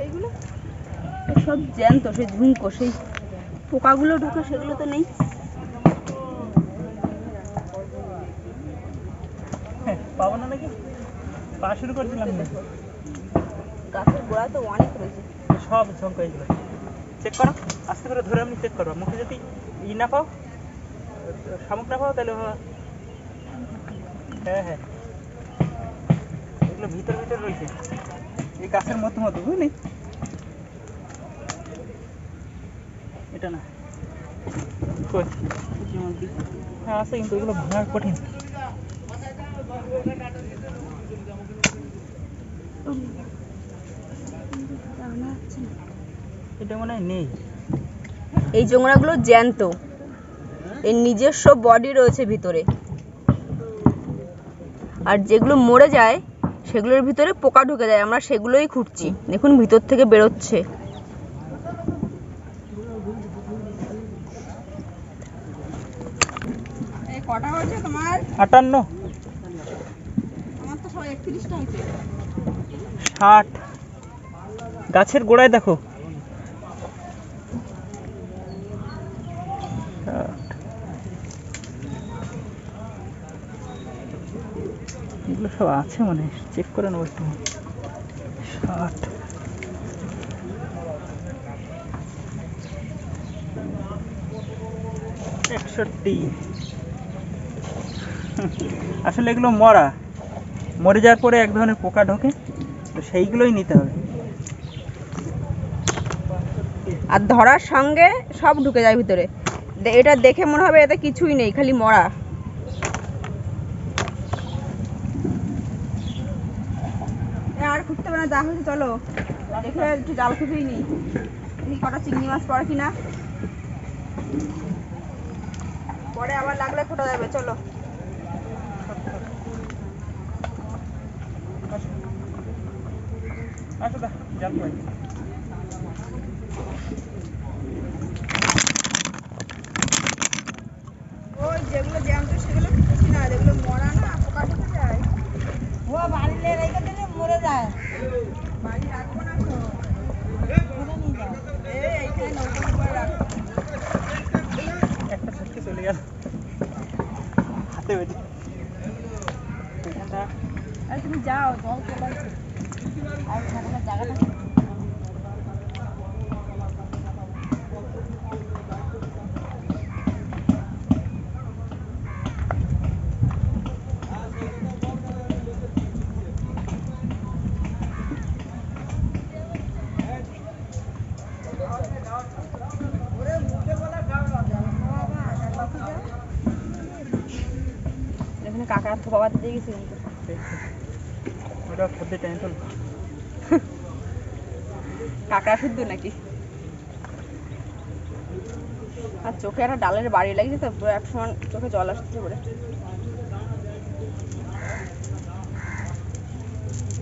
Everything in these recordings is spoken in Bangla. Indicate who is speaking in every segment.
Speaker 1: এইগুলো সব জ্যান্ত, সেই ঝুমকো, সেই পোকাগুলো ঢুকে, সেগুলো তো নেই।
Speaker 2: পাবো না নাকি? পা শুরু করছিলাম,
Speaker 1: গাছের গোড়া তো অনেক রয়েছে,
Speaker 2: সব ঝমকা এইগুলো চেক করো, আস্তে করে ধরে আপনি চেক করো। মুখে যদি না পাও, শামুক না পাও, তাহলে হ্যাঁ হ্যাঁ, এগুলো ভিতর ভিতর রয়েছে এই গাছের মধ্যে মধ্যে, বুঝলি? এটা না, হ্যাঁ আছে, কিন্তু এগুলো ভাঙা কঠিন। এটা মনে হয় নেই।
Speaker 1: এই জোংড়াগুলো জ্যান্ত, এর নিজস্ব বডি রয়েছে ভিতরে, আর যেগুলো মরে যায় সেগুলোর ভিতরে পোকা ঢুকে যায়, আমরা সেগুলোই খুঁজছি। দেখুন ভিতর থেকে বেরোচ্ছে। কটা হয়েছে তোমার?
Speaker 2: 58।
Speaker 1: আমার তো 31টা হয়েছে।
Speaker 2: 60। গাছের গোড়ায় দেখো, 60। এগুলো সব আছে মানে, চেক করে নেবো একটু। 60। 61। আসলে এগুলো মরে যাওয়ার পরে এক ধরনের পোকা ঢোকে, তো সেইগুলোই নিতে হবে।
Speaker 1: আর ধরার সঙ্গে সব ঢুকে যায় ভিতরে। এটা দেখে মনে হবে এতে কিছুই নেই, খালি মরা। আর খুঁজতে হবে না, যা হয়েছে চলো দেখে একটু জাল খুঁজেই নি, কটা চিংড়ি মাছ পড়ে কিনা, পরে আবার লাগলে খোটা যাবে। চলো
Speaker 2: জাল পাই।
Speaker 1: ওই যেগুলো জ্যান্ত সেগুলো খুঁজছি না, যেগুলো মরা না, পোকা ঢুকে যায়। ও বাড়িতে রেখে দিলে মরে যায়, বাড়ি রাখবো না তো, এইখানে নৌকোর উপরে রাখবো।
Speaker 2: একটা ছেটকে চলে গেল হাতে বেঁধে।
Speaker 1: আরে তুমি যাও, জল চলে আসছে, আর থাকার জায়গাটা এখানে কাকা বাবা দিয়ে গেছে,
Speaker 2: ওটা খদ্দে টেনে তোল।
Speaker 1: কাকা শুদ্ধ নাকি? আর চোখে একটা ডালের বাড়ি লাগছে তো, এক সময় চোখে জল আসছে বলে।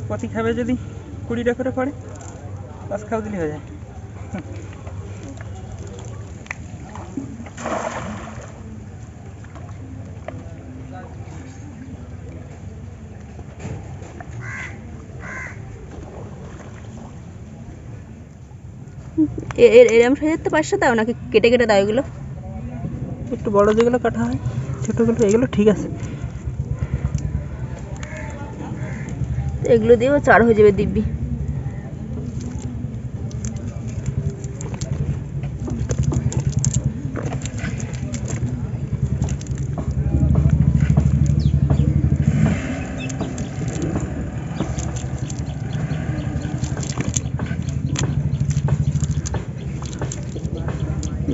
Speaker 2: প্রতি খাবে যদি 20 টাকা করে পড়ে, 5 খাও দিলে হয়ে যায়।
Speaker 1: এরম সাইজের তো 500 দাও নাকি কেটে কেটে দাও এগুলো?
Speaker 2: একটু বড় যেগুলো কাটা হয়, ছোটগুলো এগুলো ঠিক আছে।
Speaker 1: এগুলো দিয়েও 4 হয়ে যাবে দিব্যি।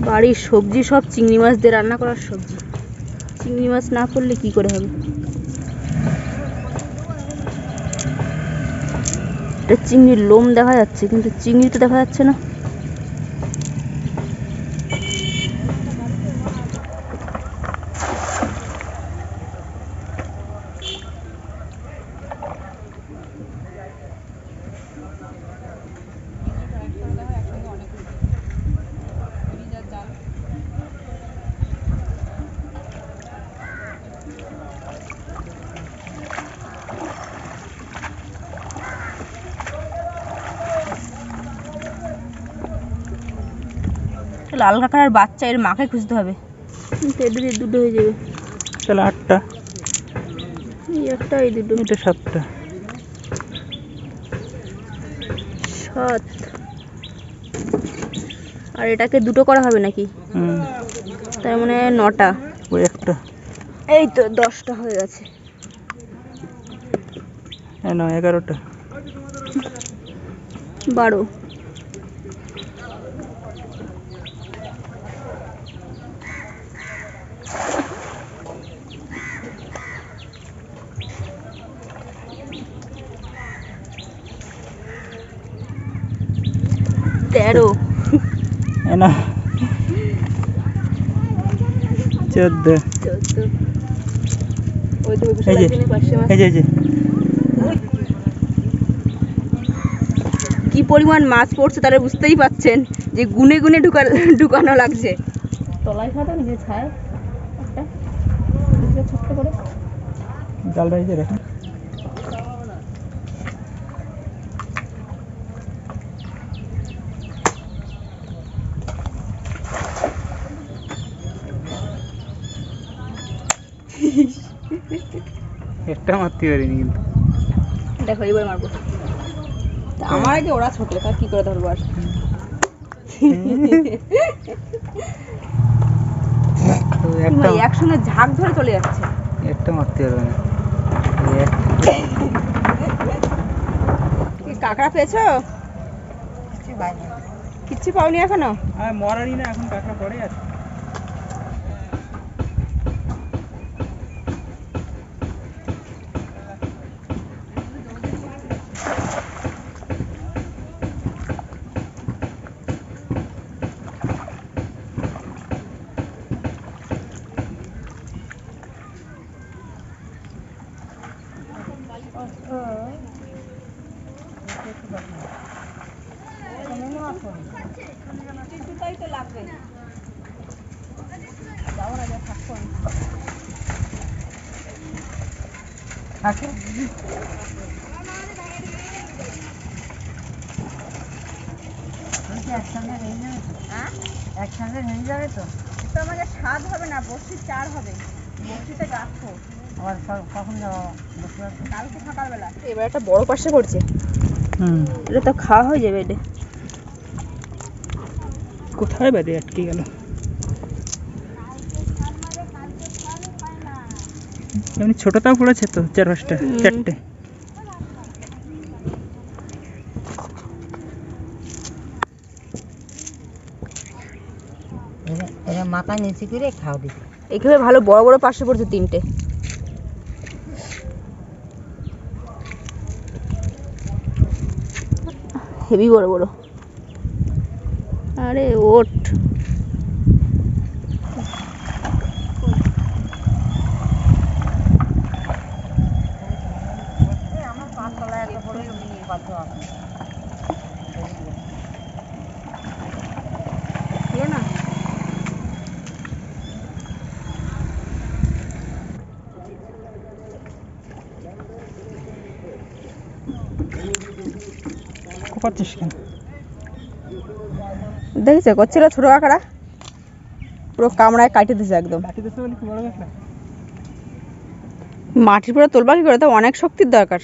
Speaker 1: বাড়ির সবজি সব চিংড়ি মাছ দিয়ে রান্না করার সবজি, চিংড়ি মাছ না করলে কি করে হবে? এটা চিংড়ির লোম দেখা যাচ্ছে, কিন্তু চিংড়ি তো দেখা যাচ্ছে না। লাল কাঁকড়ার বাচ্চা, এর মাকে খুঁজতে হবে। এদের দুটো হয়ে যাবে,
Speaker 2: তাহলে 8টা,
Speaker 1: এই একটা এই দুটো,
Speaker 2: এটা 7টা।
Speaker 1: 7। আর এটাকে দুটো করা হবে নাকি? তার মানে 9টা।
Speaker 2: ওই একটা,
Speaker 1: এই তো 10টা হয়ে গেছে।
Speaker 2: 11টা,
Speaker 1: 12। তেরো,
Speaker 2: 14।
Speaker 1: ওই তো
Speaker 2: এই যে, এই যে
Speaker 1: কি পরিমাণ মাছ পড়ছে তারা বুঝতেই পাচ্ছেন, যে গুনে গুনে ঢুকানো লাগছে। তলায় খাতো নিজে ছায় একটা ছোট্ট করে
Speaker 2: জালটা এই যে দেখেন। একটা মারতে পারিনি কিন্তু।
Speaker 1: দেখো এবার মারবো। আমার আগে ওরা ছোট, তা কি করে ধরবো আর। একসঙ্গে ঝাঁক ধরে চলে যাচ্ছে।
Speaker 2: একটা মারতে পারবে না।
Speaker 1: কাঁকড়া পেয়েছো? কিচ্ছু পাওনি এখনো?
Speaker 2: মরারই না, এখন কাঁকড়া পড়ে আছে।
Speaker 1: একসঙ্গে হয়ে যাবে তো? তো আমাকে 7 হবে না, বসি 4 হবে। বসিতে রাখো। আবার কখন যাবো? কালকে সকালবেলা। এবার একটা বড় পাশে পড়ছে। এটা তো খাওয়া হয়ে যাবে। এটা
Speaker 2: কোথায় বাদে আটকে গেল? এমনি ছোটটাও পড়েছে তো, 4-5টা, 4টে।
Speaker 1: এরা মাথা নিচে করে খাওয়া দিবে। এইভাবে ভালো বড় বড় পাশে পড়ছে 3টে। হেভি বড় বড়। আরে ওঠ। আমার পাঁচ তলায় একটা বড় পাত্র আছে। না
Speaker 2: কোপাচ্ছিস কেন?
Speaker 1: দেখেছো করছিল ছোট কাঁকড়া, পুরো কামড়ায় কাটে দিছে একদম। মাটির পুরো তোলবা কি করে? তো অনেক শক্তির দরকার।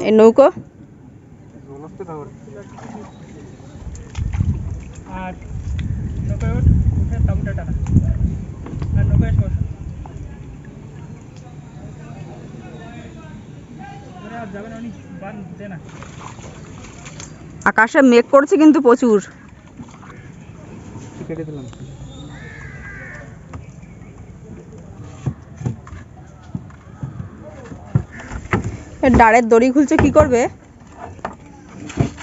Speaker 1: এই নৌকো
Speaker 2: আর নৌকায় ওঠ, উঠে তাঁবুটা টানা আর নৌকায় এসে বসো। আর যাবে না, উনি বান দে না।
Speaker 1: আকাশে মেঘ করছে কিন্তু প্রচুর।
Speaker 2: কেটে দিলাম।
Speaker 1: ডাড়ের দড়ি খুলছে, কি করবে?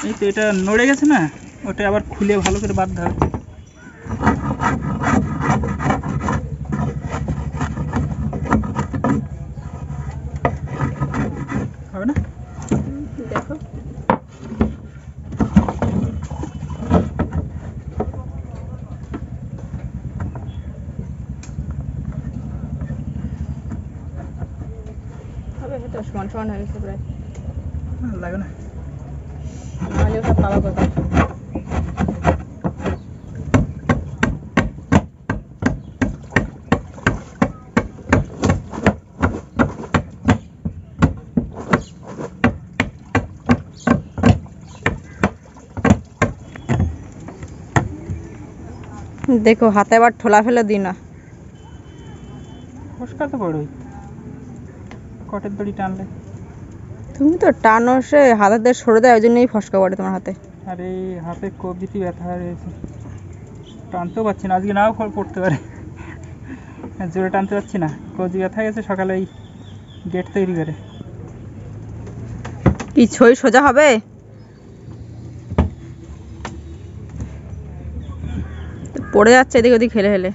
Speaker 2: এই তো এটা নড়ে গেছে না, ওটা আবার খুলে ভালো করে বাঁধতে হবে। হবে না?
Speaker 1: দেখো হবে, তো সমান সমান হয়ে গেছে প্রায়।
Speaker 2: লাগে না,
Speaker 1: নাহলে ওটা পাওয়া কথা। দেখো হাতে আবার ঠোলা ফেলে দিই না।
Speaker 2: ফসকা তো বড়ই, কটের দড়ি টানলে।
Speaker 1: তুমি তো টানো, সে হাতে সরে দেয়, ওই জন্যই ফসকা পড়ে তোমার হাতে।
Speaker 2: আর এই হাতে কবজিতে ব্যথা রয়েছে, টানতেও পারছি না, আজকে নাও পড়তে পারে, জোরে টানতে পারছি না, কবজি ব্যথা গেছে। সকালে ওই গেট তৈরি করে।
Speaker 1: কি ছই সোজা হবে? পড়ে যাচ্ছে এদিক ওদিক হেলে হেলে।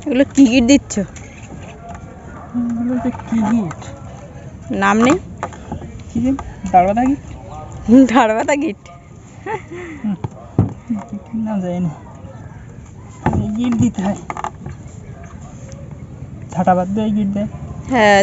Speaker 1: এগুলো কি গিট দিচ্ছ?
Speaker 2: কি গিট?
Speaker 1: নাম নেই?
Speaker 2: কি গিট? দাঁড়বাদা গিট।
Speaker 1: দাঁড়বাদা গিট
Speaker 2: নাম জানি না, এই গিট দিতে হয়, ঝাঁটা বাদ দিয়ে গিট দেয়।
Speaker 1: হ্যাঁ।